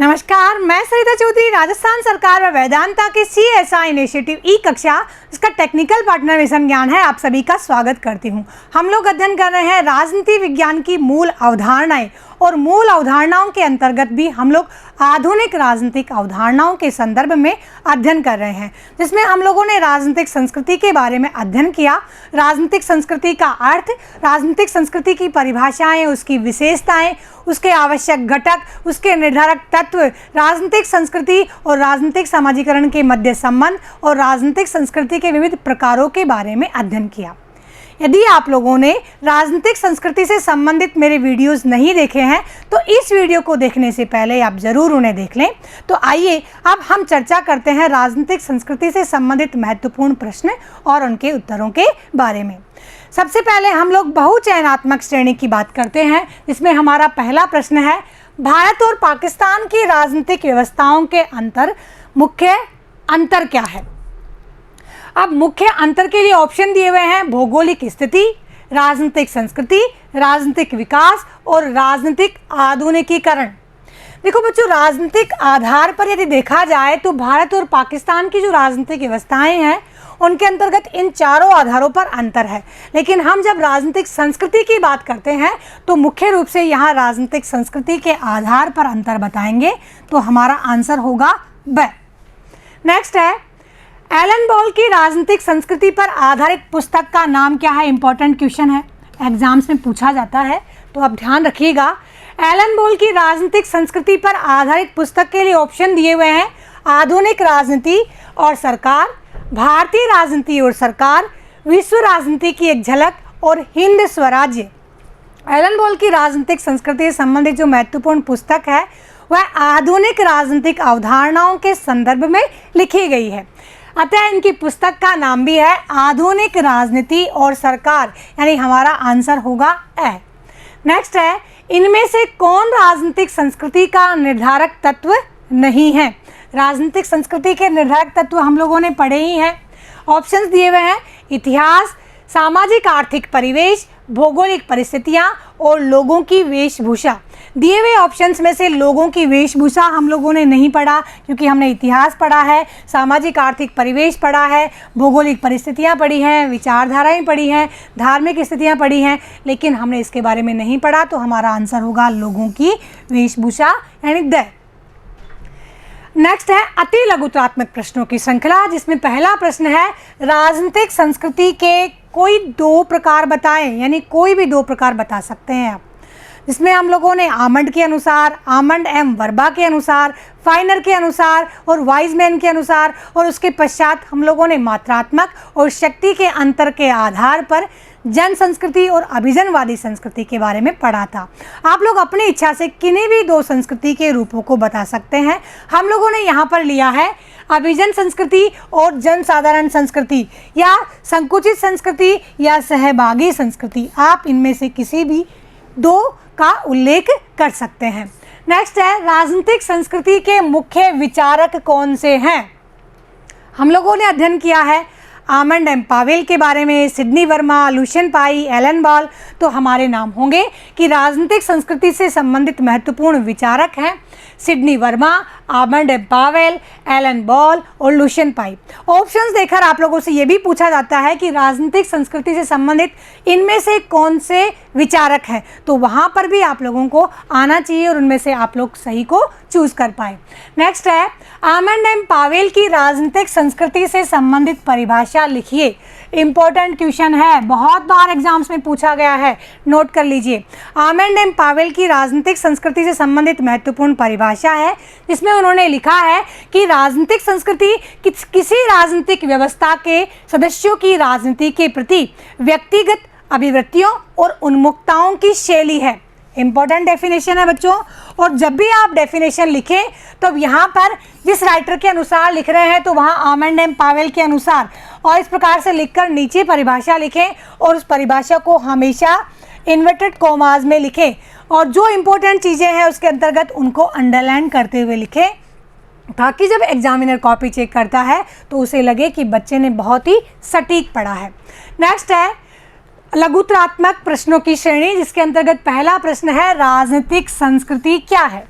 नमस्कार, मैं सरिता चौधरी राजस्थान सरकार व वेदांता के CSI इनिशिएटिव ई कक्षा जिसका टेक्निकल पार्टनर मिशन ज्ञान है, आप सभी का स्वागत करती हूं। हम लोग अध्ययन कर रहे हैं राजनीति विज्ञान की मूल अवधारणाएं और मूल अवधारणाओं के अंतर्गत भी हम लोग आधुनिक राजनीतिक अवधारणाओं के संदर्भ में अध्ययन कर रहे हैं, जिसमें हम लोगों ने राजनीतिक संस्कृति के बारे में अध्ययन किया। राजनीतिक संस्कृति का अर्थ, राजनीतिक संस्कृति की परिभाषाएं, उसकी विशेषताएं, उसके आवश्यक घटक, उसके निर्धारक तत्व, राजनीतिक संस्कृति और राजनीतिक समाजीकरण के मध्य संबंध और राजनीतिक संस्कृति के विविध प्रकारों के बारे में अध्ययन किया। यदि आप लोगों ने राजनीतिक संस्कृति से संबंधित मेरे वीडियोस नहीं देखे हैं तो इस वीडियो को देखने से पहले आप ज़रूर उन्हें देख लें। तो आइए अब हम चर्चा करते हैं राजनीतिक संस्कृति से संबंधित महत्वपूर्ण प्रश्न और उनके उत्तरों के बारे में। सबसे पहले हम लोग बहुचयनात्मक श्रेणी की बात करते हैं, जिसमें हमारा पहला प्रश्न है, भारत और पाकिस्तान की राजनीतिक व्यवस्थाओं के मुख्य अंतर क्या है। अब मुख्य अंतर के लिए ऑप्शन दिए हुए हैं भौगोलिक स्थिति, राजनीतिक संस्कृति, राजनीतिक विकास और राजनीतिक आधुनिकीकरण। देखो बच्चों, राजनीतिक आधार पर यदि देखा जाए तो भारत और पाकिस्तान की जो राजनीतिक व्यवस्थाएं हैं उनके अंतर्गत इन चारों आधारों पर अंतर है, लेकिन हम जब राजनीतिक संस्कृति की बात करते हैं तो मुख्य रूप से यहाँ राजनीतिक संस्कृति के आधार पर अंतर बताएंगे, तो हमारा आंसर होगा ब। नेक्स्ट है, एलन बॉल की राजनीतिक संस्कृति पर आधारित पुस्तक का नाम क्या है। इंपॉर्टेंट क्वेश्चन है, एग्जाम्स में पूछा जाता है, तो आप ध्यान रखिएगा। एलन बॉल की राजनीतिक संस्कृति पर आधारित पुस्तक के लिए ऑप्शन दिए हुए हैं आधुनिक राजनीति और सरकार, भारतीय राजनीति और सरकार, विश्व राजनीति की एक झलक और हिंद स्वराज्य। एलन बॉल की राजनीतिक संस्कृति से संबंधित जो महत्वपूर्ण पुस्तक है वह आधुनिक राजनीतिक अवधारणाओं के संदर्भ में लिखी गई है, अतः इनकी पुस्तक का नाम भी है आधुनिक राजनीति और सरकार, यानी हमारा आंसर होगा ए। नेक्स्ट है, इनमें से कौन राजनीतिक संस्कृति का निर्धारक तत्व नहीं है। राजनीतिक संस्कृति के निर्धारक तत्व हम लोगों ने पढ़े ही हैं। ऑप्शंस दिए हुए हैं इतिहास, सामाजिक आर्थिक परिवेश, भौगोलिक परिस्थितियां और लोगों की वेशभूषा। दिए हुए ऑप्शंस में से लोगों की वेशभूषा हम लोगों ने नहीं पढ़ा, क्योंकि हमने इतिहास पढ़ा है, सामाजिक आर्थिक परिवेश पढ़ा है, भौगोलिक परिस्थितियां पढ़ी हैं, विचारधाराएं पढ़ी हैं, धार्मिक स्थितियां पढ़ी हैं, लेकिन हमने इसके बारे में नहीं पढ़ा, तो हमारा आंसर होगा लोगों की वेशभूषा, यानी द। नेक्स्ट है अति लघुत्रात्मक प्रश्नों की श्रृंखला, जिसमें पहला प्रश्न है राजनीतिक संस्कृति के कोई दो प्रकार बताएं, यानी कोई भी दो प्रकार बता सकते हैं आप, जिसमें हम लोगों ने आमंड के अनुसार, आमंड एम वर्बा के अनुसार, फाइनर के अनुसार और वाइजमैन के अनुसार, और उसके पश्चात हम लोगों ने मात्रात्मक और शक्ति के अंतर के आधार पर जन संस्कृति और अभिजनवादी संस्कृति के बारे में पढ़ा था। आप लोग अपनी इच्छा से किन्हीं भी दो संस्कृति के रूपों को बता सकते हैं। हम लोगों ने यहाँ पर लिया है अभिजन संस्कृति और जन साधारण संस्कृति, या संकुचित संस्कृति या सहभागी संस्कृति। आप इनमें से किसी भी दो का उल्लेख कर सकते हैं। नेक्स्ट है, राजनीतिक संस्कृति के मुख्य विचारक कौन से हैं। हम लोगों ने अध्ययन किया है आमंड एम पावेल के बारे में, सिडनी वर्मा, लुशियन पाई, एलन बॉल। तो हमारे नाम होंगे कि राजनीतिक संस्कृति से संबंधित महत्वपूर्ण विचारक हैं Sidney Verba, Almond M Powell, Alan Ball और लुशियन पाई। ऑप्शंस देखकर आप लोगों से ये भी पूछा जाता है कि राजनीतिक संस्कृति से संबंधित इनमें से कौन से विचारक हैं, तो वहाँ पर भी आप लोगों को आना चाहिए और उनमें से आप लोग सही को चूज कर पाए। नेक्स्ट है, आमंड एम पावेल की राजनीतिक संस्कृति से संबंधित परिभाषा लिखिए। इंपॉर्टेंट क्वेश्चन है, बहुत बार एग्जाम्स में पूछा गया है, नोट कर लीजिए। आमंड एम पावेल की राजनीतिक संस्कृति से संबंधित महत्वपूर्ण परिभाषा है, जिसमें उन्होंने लिखा है कि राजनीतिक संस्कृति किसी राजनीतिक व्यवस्था के सदस्यों की राजनीति के प्रति व्यक्तिगत अभिवृत्तियों और उन्मुखताओं की शैली है। इंपॉर्टेंट डेफिनेशन है बच्चों, और जब भी आप डेफिनेशन लिखें तो यहाँ पर जिस राइटर के अनुसार लिख रहे हैं तो वहाँ आमंड एम पावेल के अनुसार, और इस प्रकार से लिखकर नीचे परिभाषा लिखें और उस परिभाषा को हमेशा इन्वर्टेड कॉमास में लिखें, और जो इम्पोर्टेंट चीज़ें हैं उसके अंतर्गत उनको अंडरलाइन करते हुए लिखें, ताकि जब एग्जामिनर कॉपी चेक करता है तो उसे लगे कि बच्चे ने बहुत ही सटीक पढ़ा है। नेक्स्ट है लघुत्रात्मक प्रश्नों की श्रेणी, जिसके अंतर्गत पहला प्रश्न है राजनीतिक संस्कृति क्या है।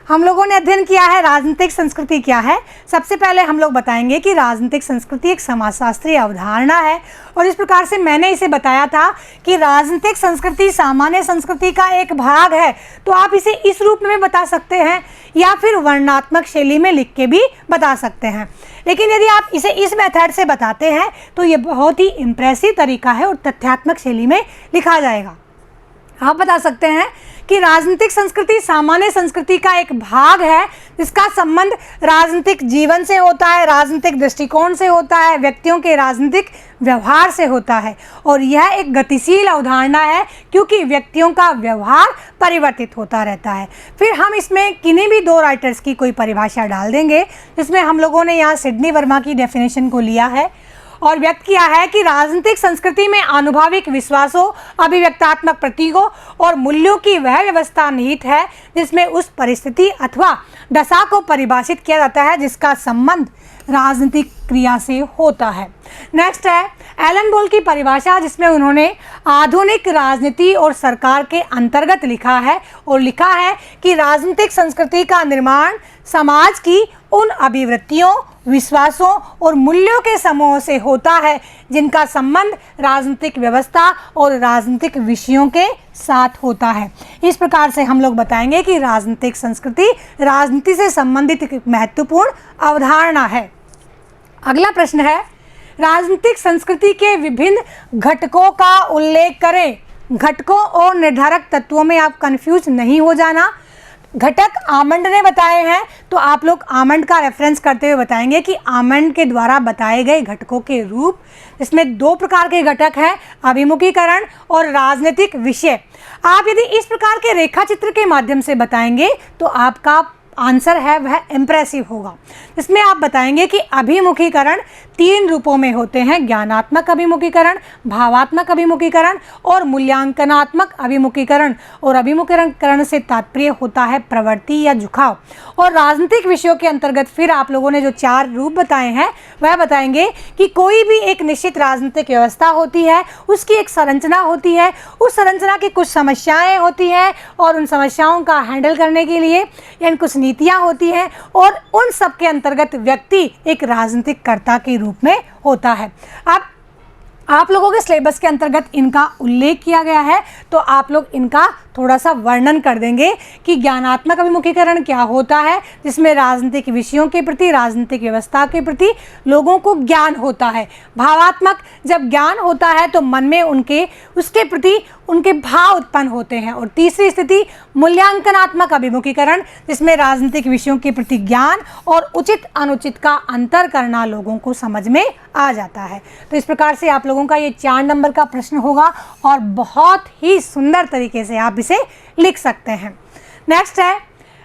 हम लोगों ने अध्ययन किया है राजनीतिक संस्कृति क्या है। सबसे पहले हम लोग बताएंगे कि राजनीतिक संस्कृति एक समाजशास्त्रीय अवधारणा है और इस प्रकार से मैंने इसे बताया था कि राजनीतिक संस्कृति सामान्य संस्कृति का एक भाग है। तो आप इसे इस रूप में बता सकते हैं या फिर वर्णनात्मक शैली में लिख के भी बता सकते हैं, लेकिन यदि आप इसे इस मेथड से बताते हैं तो ये बहुत ही इम्प्रेसिव तरीका है और तथ्यात्मक शैली में लिखा जाएगा। आप बता सकते हैं कि राजनीतिक संस्कृति सामान्य संस्कृति का एक भाग है जिसका संबंध राजनीतिक जीवन से होता है, राजनीतिक दृष्टिकोण से होता है, व्यक्तियों के राजनीतिक व्यवहार से होता है और यह एक गतिशील अवधारणा है क्योंकि व्यक्तियों का व्यवहार परिवर्तित होता रहता है। फिर हम इसमें किन्हीं भी दो राइटर्स की कोई परिभाषा डाल देंगे, जिसमें हम लोगों ने यहाँ सिडनी वर्मा की डेफिनेशन को लिया है और व्यक्त किया है कि राजनीतिक संस्कृति में आनुभाविक विश्वासों, अभिव्यक्तात्मक प्रतीकों और मूल्यों की वह व्यवस्था निहित है जिसमें उस परिस्थिति अथवा दशा को परिभाषित किया जाता है जिसका संबंध राजनीतिक क्रिया से होता है। नेक्स्ट है एलन बोल की परिभाषा, जिसमें उन्होंने आधुनिक राजनीति और सरकार के अंतर्गत लिखा है और लिखा है कि राजनीतिक संस्कृति का निर्माण समाज की उन अभिवृत्तियों, विश्वासों और मूल्यों के समूह से होता है जिनका संबंध राजनीतिक व्यवस्था और राजनीतिक विषयों के साथ होता है। इस प्रकार से हम लोग बताएंगे कि राजनीतिक संस्कृति राजनीति से संबंधित एक महत्वपूर्ण अवधारणा है। अगला प्रश्न है राजनीतिक संस्कृति के विभिन्न घटकों का उल्लेख करें। घटकों और निर्धारक तत्वों में आप कंफ्यूज नहीं हो जाना। घटक आमंड ने बताए हैं तो आप लोग आमंड का रेफरेंस करते हुए बताएंगे कि आमंड के द्वारा बताए गए घटकों के रूप, इसमें दो प्रकार के घटक हैं, अभिमुखीकरण और राजनीतिक विषय। आप यदि इस प्रकार के रेखा चित्र के माध्यम से बताएंगे तो आपका आंसर है वह इम्प्रेसिव होगा। इसमें आप बताएंगे कि अभिमुखीकरण तीन रूपों में होते हैं, ज्ञानात्मक अभिमुखीकरण, भावात्मक अभिमुखीकरण और मूल्यांकनात्मक अभिमुखीकरण। और अभिमुखीकरण से तात्पर्य होता है प्रवृत्ति या झुकाव। और राजनीतिक विषयों के अंतर्गत फिर आप लोगों ने जो चार रूप बताए हैं वह बताएंगे कि कोई भी एक निश्चित राजनीतिक व्यवस्था होती है, उसकी एक संरचना होती है, उस संरचना की कुछ समस्याएं होती हैं और उन समस्याओं का हैंडल करने के लिए यानी कुछ नीतियां होती हैं और उन सब के अंतर्गत व्यक्ति एक राजनीतिक कर्ता के रूप में होता है। अब आप लोगों के सिलेबस के अंतर्गत इनका उल्लेख किया गया है तो आप लोग इनका थोड़ा सा वर्णन कर देंगे कि ज्ञानात्मक अभिमुखीकरण क्या होता है, जिसमें राजनीतिक विषयों के प्रति, राजनीतिक व्यवस्था के प्रति लोगों को ज्ञान होता है। भावात्मक, जब ज्ञान होता है तो मन में उसके प्रति उनके भाव उत्पन्न होते हैं। और तीसरी स्थिति मूल्यांकनात्मक अभिमुखीकरण, जिसमें राजनीतिक विषयों के प्रति ज्ञान और उचित अनुचित का अंतर करना लोगों को समझ में आ जाता है। तो इस प्रकार से आप लोगों का ये 4 नंबर का प्रश्न होगा और बहुत ही सुंदर तरीके से आप इसे लिख सकते हैं। नेक्स्ट है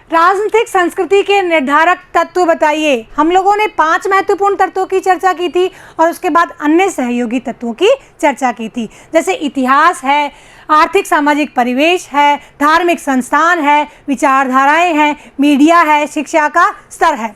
राजनीतिक संस्कृति के निर्धारक तत्व बताइए। हम लोगों ने 5 महत्वपूर्ण तत्वों की चर्चा की थी और उसके बाद अन्य सहयोगी तत्वों की चर्चा की थी, जैसे इतिहास है, आर्थिक सामाजिक परिवेश है, धार्मिक संस्थान है, विचारधाराएं हैं, मीडिया है, शिक्षा का स्तर है।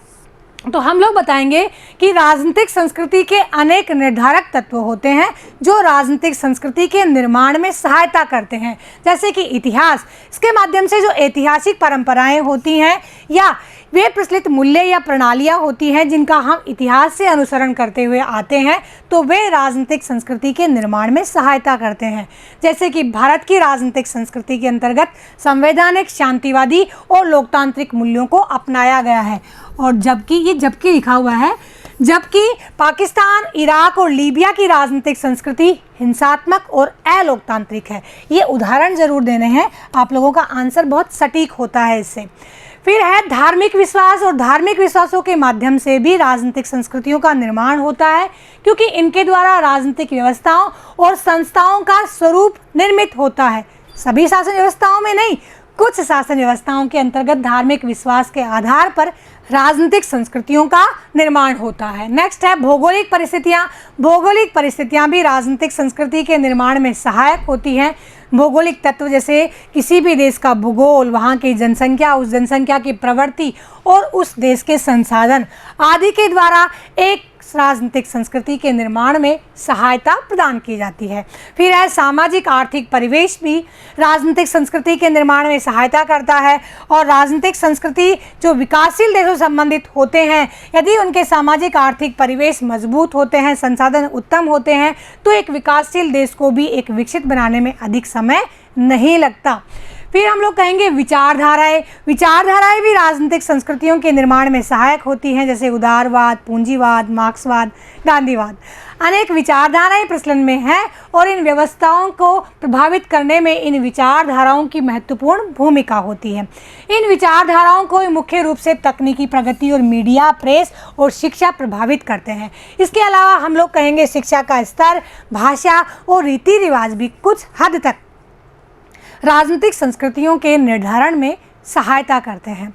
तो हम लोग बताएंगे कि राजनीतिक संस्कृति के अनेक निर्धारक तत्व होते हैं जो राजनीतिक संस्कृति के निर्माण में सहायता करते हैं, जैसे कि इतिहास, इसके माध्यम से जो ऐतिहासिक परंपराएं होती हैं या वे प्रचलित मूल्य या प्रणालियां होती हैं जिनका हम इतिहास से अनुसरण करते हुए आते हैं, तो वे राजनीतिक संस्कृति के निर्माण में सहायता करते हैं। जैसे कि भारत की राजनीतिक संस्कृति के अंतर्गत संवैधानिक, शांतिवादी और लोकतांत्रिक मूल्यों को अपनाया गया है। और जबकि लिखा हुआ है, जबकि पाकिस्तान, इराक और लीबिया की राजनीतिक संस्कृति हिंसात्मक और अलोकतांत्रिक है। ये उदाहरण जरूर देने हैं, आप लोगों का आंसर बहुत सटीक होता है इससे। फिर है धार्मिक विश्वास, और धार्मिक विश्वासों के माध्यम से भी राजनीतिक संस्कृतियों का निर्माण होता है, क्योंकि इनके द्वारा राजनीतिक व्यवस्थाओं और संस्थाओं का स्वरूप निर्मित होता है। सभी शासन व्यवस्थाओं में नहीं, कुछ शासन व्यवस्थाओं के अंतर्गत धार्मिक विश्वास के आधार पर राजनीतिक संस्कृतियों का निर्माण होता है। नेक्स्ट है भौगोलिक परिस्थितियाँ। भौगोलिक परिस्थितियाँ भी राजनीतिक संस्कृति के निर्माण में सहायक होती हैं। भौगोलिक तत्व जैसे किसी भी देश का भूगोल, वहाँ की जनसंख्या, उस जनसंख्या की प्रवृत्ति और उस देश के संसाधन आदि के द्वारा एक राजनीतिक संस्कृति के निर्माण में सहायता प्रदान की जाती है। फिर है सामाजिक आर्थिक परिवेश भी राजनीतिक संस्कृति के निर्माण में सहायता करता है। और राजनीतिक संस्कृति जो विकासशील देशों से संबंधित होते हैं, यदि उनके सामाजिक आर्थिक परिवेश मजबूत होते हैं, संसाधन उत्तम होते हैं, तो एक विकासशील देश को भी एक विकसित बनाने में अधिक समय नहीं लगता। फिर हम लोग कहेंगे विचारधाराएं। विचारधाराएं भी राजनीतिक संस्कृतियों के निर्माण में सहायक होती हैं, जैसे उदारवाद, पूंजीवाद, मार्क्सवाद, गांधीवाद। अनेक विचारधाराएं प्रचलन में हैं और इन व्यवस्थाओं को प्रभावित करने में इन विचारधाराओं की महत्वपूर्ण भूमिका होती है। इन विचारधाराओं को मुख्य रूप से तकनीकी प्रगति और मीडिया, प्रेस और शिक्षा प्रभावित करते हैं। इसके अलावा हम लोग कहेंगे शिक्षा का स्तर, भाषा और रीति रिवाज भी कुछ हद तक राजनीतिक संस्कृतियों के निर्धारण में सहायता करते हैं।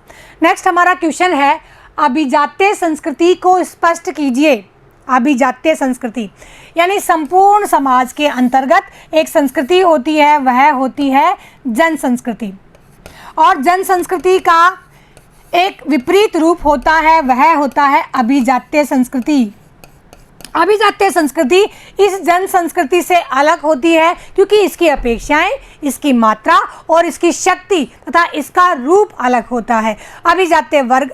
नेक्स्ट हमारा क्वेश्चन है, अभिजात्य संस्कृति को स्पष्ट कीजिए। अभिजात्य संस्कृति यानी संपूर्ण समाज के अंतर्गत एक संस्कृति होती है, वह होती है जन संस्कृति। और जन संस्कृति का एक विपरीत रूप होता है, वह होता है अभिजात्य संस्कृति। अभिजात्य संस्कृति इस जन संस्कृति से अलग होती है क्योंकि इसकी अपेक्षाएं, इसकी मात्रा और इसकी शक्ति तथा इसका रूप अलग होता है। अभिजात्य वर्ग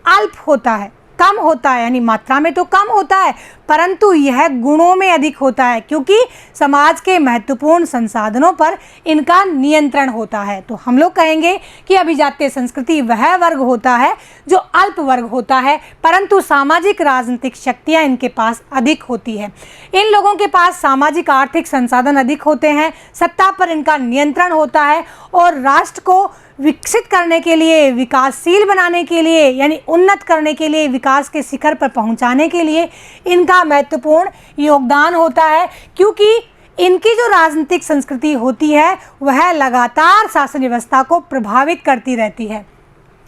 अल्प होता है, कम होता है, यानी मात्रा में तो कम होता है, परंतु यह गुणों में अधिक होता है क्योंकि समाज के महत्वपूर्ण संसाधनों पर इनका नियंत्रण होता है। तो हम लोग कहेंगे कि अभिजात्य संस्कृति वह वर्ग होता है जो अल्प वर्ग होता है, परंतु सामाजिक राजनीतिक शक्तियाँ इनके पास अधिक होती है। इन लोगों के पास सामाजिक आर्थिक संसाधन अधिक होते हैं, सत्ता पर इनका नियंत्रण होता है और राष्ट्र को विकसित करने के लिए, विकासशील बनाने के लिए, यानी उन्नत करने के लिए, विकास के शिखर पर पहुंचाने के लिए इनका महत्वपूर्ण योगदान होता है क्योंकि इनकी जो राजनीतिक संस्कृति होती है वह लगातार शासन व्यवस्था को प्रभावित करती रहती है।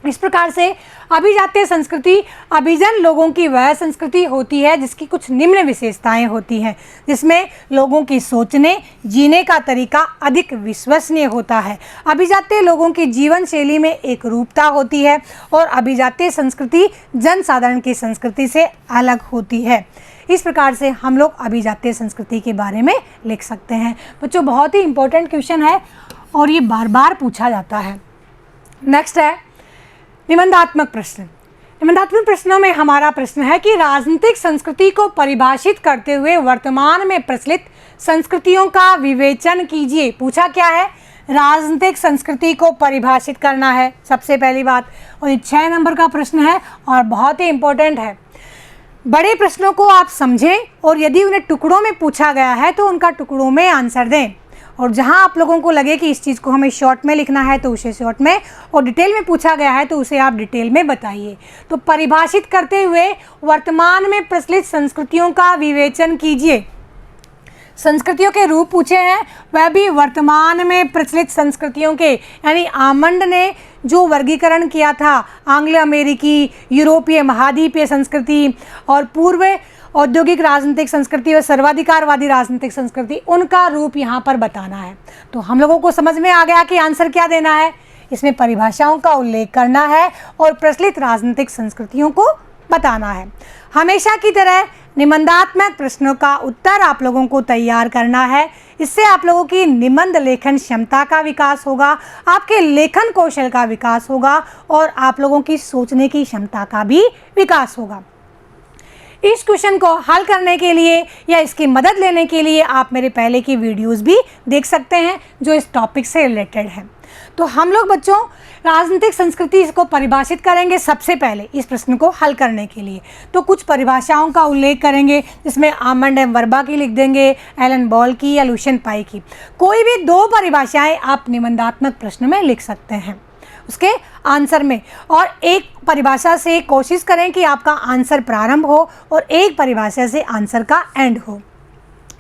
इस प्रकार से अभिजात्य संस्कृति अभिजन लोगों की वह संस्कृति होती है जिसकी कुछ निम्न विशेषताएं होती हैं, जिसमें लोगों की सोचने, जीने का तरीका अधिक विश्वसनीय होता है। अभिजात्य लोगों की जीवन शैली में एक रूपता होती है और अभिजात्य संस्कृति जनसाधारण की संस्कृति से अलग होती है। इस प्रकार से हम लोग अभिजात्य संस्कृति के बारे में लिख सकते हैं। बच्चों, बहुत ही इंपॉर्टेंट क्वेश्चन है और ये बार बार पूछा जाता है। नेक्स्ट है निबंधात्मक प्रश्न। निबंधात्मक प्रश्नों में हमारा प्रश्न है कि राजनीतिक संस्कृति को परिभाषित करते हुए वर्तमान में प्रचलित संस्कृतियों का विवेचन कीजिए। पूछा क्या है? राजनीतिक संस्कृति को परिभाषित करना है सबसे पहली बात, और ये 6 नंबर का प्रश्न है और बहुत ही इंपॉर्टेंट है। बड़े प्रश्नों को आप समझें और यदि उन्हें टुकड़ों में पूछा गया है तो उनका टुकड़ों में आंसर दें, और जहां आप लोगों को लगे कि इस चीज़ को हमें शॉर्ट में लिखना है तो उसे शॉर्ट में, और डिटेल में पूछा गया है तो उसे आप डिटेल में बताइए। तो परिभाषित करते हुए वर्तमान में प्रचलित संस्कृतियों का विवेचन कीजिए। संस्कृतियों के रूप पूछे हैं, वह भी वर्तमान में प्रचलित संस्कृतियों के, यानी आमंड ने जो वर्गीकरण किया था आंग्लो अमेरिकी, यूरोपीय महाद्वीपीय संस्कृति और पूर्व औद्योगिक राजनीतिक संस्कृति और सर्वाधिकारवादी राजनीतिक संस्कृति, उनका रूप यहाँ पर बताना है। तो हम लोगों को समझ में आ गया कि आंसर क्या देना है। इसमें परिभाषाओं का उल्लेख करना है और प्रचलित राजनीतिक संस्कृतियों को बताना है। हमेशा की तरह निबंधात्मक प्रश्नों का उत्तर आप लोगों को तैयार करना है। इससे आप लोगों की निबंध लेखन क्षमता का विकास होगा, आपके लेखन कौशल का विकास होगा और आप लोगों की सोचने की क्षमता का भी विकास होगा। इस क्वेश्चन को हल करने के लिए या इसकी मदद लेने के लिए आप मेरे पहले की वीडियोस भी देख सकते हैं जो इस टॉपिक से रिलेटेड है। तो हम लोग बच्चों राजनीतिक संस्कृति को परिभाषित करेंगे सबसे पहले इस प्रश्न को हल करने के लिए। तो कुछ परिभाषाओं का उल्लेख करेंगे जिसमें आमंड एम वर्बा की लिख देंगे, एलन बॉल की या लुशियन पाई की। कोई भी 2 परिभाषाएं आप निबंधात्मक प्रश्न में लिख सकते हैं उसके आंसर में, और एक परिभाषा से कोशिश करें कि आपका आंसर प्रारंभ हो और एक परिभाषा से आंसर का एंड हो।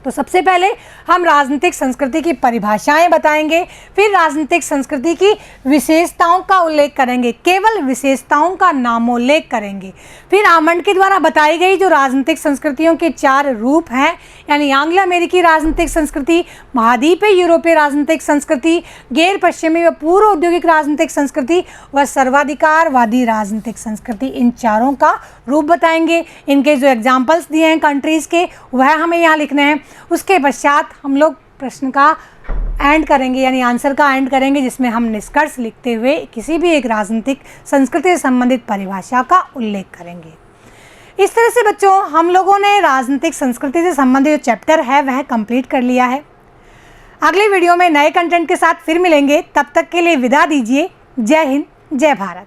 तो सबसे पहले हम राजनीतिक संस्कृति की परिभाषाएं बताएंगे, फिर राजनीतिक संस्कृति की विशेषताओं का उल्लेख करेंगे, केवल विशेषताओं का नामोल्लेख करेंगे। फिर आमंड के द्वारा बताई गई जो राजनीतिक संस्कृतियों के 4 रूप हैं, यानी एंग्लो अमेरिकी राजनीतिक संस्कृति, महाद्वीपीय यूरोपीय राजनीतिक संस्कृति, गैर पश्चिमी व पूर्व औद्योगिक राजनीतिक संस्कृति व सर्वाधिकारवादी राजनीतिक संस्कृति, इन चारों का रूप बताएंगे। इनके जो एग्जाम्पल्स दिए हैं कंट्रीज़ के, वह हमें यहाँ लिखने हैं। उसके पश्चात हम लोग प्रश्न का एंड करेंगे, यानी आंसर का एंड करेंगे, जिसमें हम निष्कर्ष लिखते हुए किसी भी एक राजनीतिक संस्कृति से संबंधित परिभाषा का उल्लेख करेंगे। इस तरह से बच्चों हम लोगों ने राजनीतिक संस्कृति से संबंधित जो चैप्टर है वह कंप्लीट कर लिया है। अगले वीडियो में नए कंटेंट के साथ फिर मिलेंगे, तब तक के लिए विदा दीजिए। जय हिंद, जय भारत।